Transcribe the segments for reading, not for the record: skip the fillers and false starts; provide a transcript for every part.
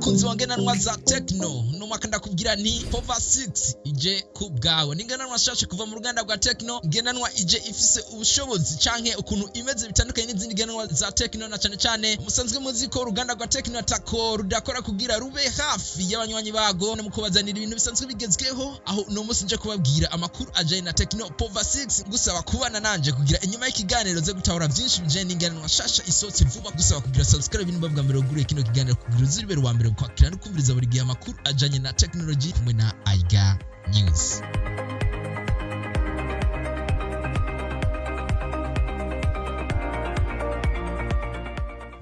mukunzi wa ngendanwa za Techno no mwaka ndakubwira ni Power 6 ije kubwawe ni ngendanwa shashe kuva mu ruganda rwa Techno ngendanwa ije ifise ubushobozi canke ukuntu imeze bitandukanye n'izindi ngendanwa za Techno na cyane musanzwe muzi ko uruganda rwa Techno atako rudakora kugira rube hafi y'abanywanyi bago no mukubazanira ibintu bisanzwe bigezweho aho no musi nje kubabwira amakuru aje na Techno Power 6 gusaba kubana nanje kugira inyuma y'ikiganiro ze gutahura vyinshi bije n'ingendanwa shasha isotse vuba gusaba kugira subscribe ibintu bavuga mbere gure kino kiganiro kugira uziribere wa mbere kwakira no kumviriza buri gihe amakuru ajanye na technology kumwe na Aiga News.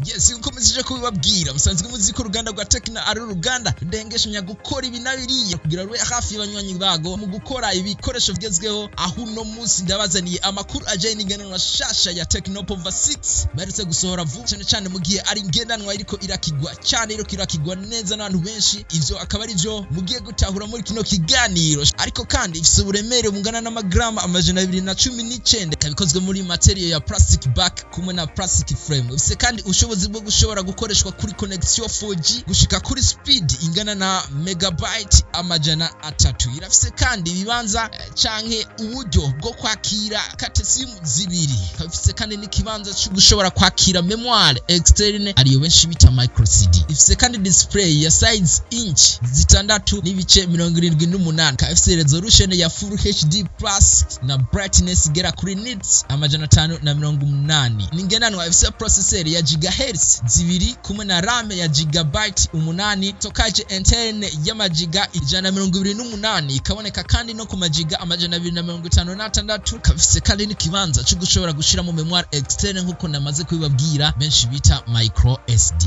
Yes, nkomeje kubibabwira musanzwe muzi ko uruganda rwa Techno ari uruganda rudengeshanya gukora ibinabiriye kugira rwe hafi y'abanywanyi bago mu gukora ibikoresho bigezweho aho no munsi ndabazaniye amakuru aje n'ingendanwa shasha ya Techno Power 6 baretse gusohora vuba cyane mu gihe ari ngendanwa iriko irakigwa cyane iriko irakigwa neza n'abantu benshi ivyo akaba ari byo mugiye gutahura muri kino kiganiro ariko kandi ifise uburemere bungana n'amagrama amajana 219 kabikozwe muri material ya plastic back kumwe na plastic frame ifise kandi ubushobozi bwo gushobora gukoreshwa kuri connection 4G gushika kuri speed ingana na megabyte amajana 3 irafise kandi ibibanza canke uburyo bwo kwakira katesimu zibiri ifise kandi n'ikibanza cyo gushobora kwakira memoire externe ariyo benshi bita micro CD ifise kandi display ya size inch zitandatu n'ibice 78 ifise resolution ya full HD plus na brightness gera kuri nits amajana 580 ningendanwa ifise processor ya gigahertz zibiri kumwe na RAM ya gigabyte 8 tokaje interne y'amagiga 128 ikaboneka kandi no ku magiga amajana 256 kafise kandi n'ikibanza cyo gushobora gushira mu memoire externe nkuko namaze kubibabwira benshi bita micro SD.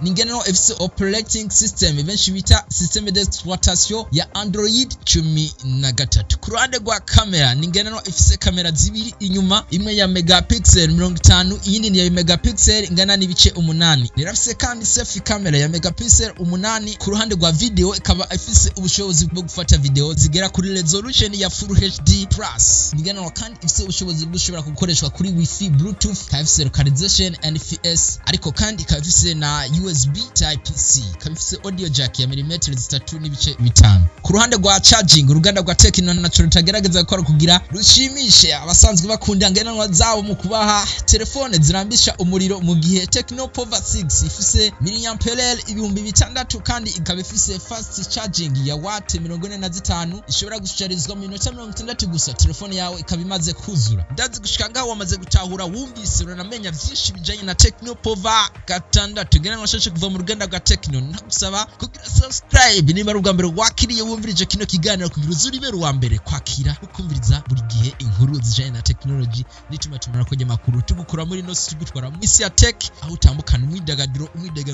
Ningendanwa ifise operating system benshi bita systeme d'exploitation ya Android 13 ku ruhande rwa kamera ningendanwa ifise kamera zibiri inyuma imwe ya megapixel 50 iyindi ni ya megapixel ingana n'ibice 8 irafise kandi selfie kamera ya megapixel 8 ku ruhande rwa video ikaba ifise ubushobozi bwo gufata video zigera kuri resolution ya full HD plus ningendanwa kandi ifise ubushobozi bwo gukoreshwa kuri wifi bluetooth ifise localization NFS ariko kandi ikafise na USB type C kabifise audio jack ya milimetero 3 n'ibice 5 ku ruhande rwa charging uruganda rwa Techno naco rutagerageza gukora kugira rushimishe abasanzwe bakunda ngendanwa zabo mu kubaha telefone zirambisha umuriro mu gihe Techno Power 6 ifise miliampere 6000 kandi ikaba ifise fast charging ya watt 45 ishobora gusharizwa mu minota 60 gusa telefone yawe ikaba imaze kuzura ndazi gushika ngaho wamaze gutahura wumvise uranamenya vyinshi bijanye na Techno Power 6 ngendanwa shashe kuva mu ruganda rwa Techno nagusaba kugira subscribe niba ari ubwa mbere wakiriye wumvirije kino kiganiro kugira uzuribere wa mbere kwakira ukumviriza buri gihe inkuru zijanye na technology nituma tumara kujya makuru tugukura muri no tugutwara mu isi ya tech aho utambukana umwidagaduro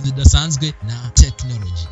udasanzwe na technology.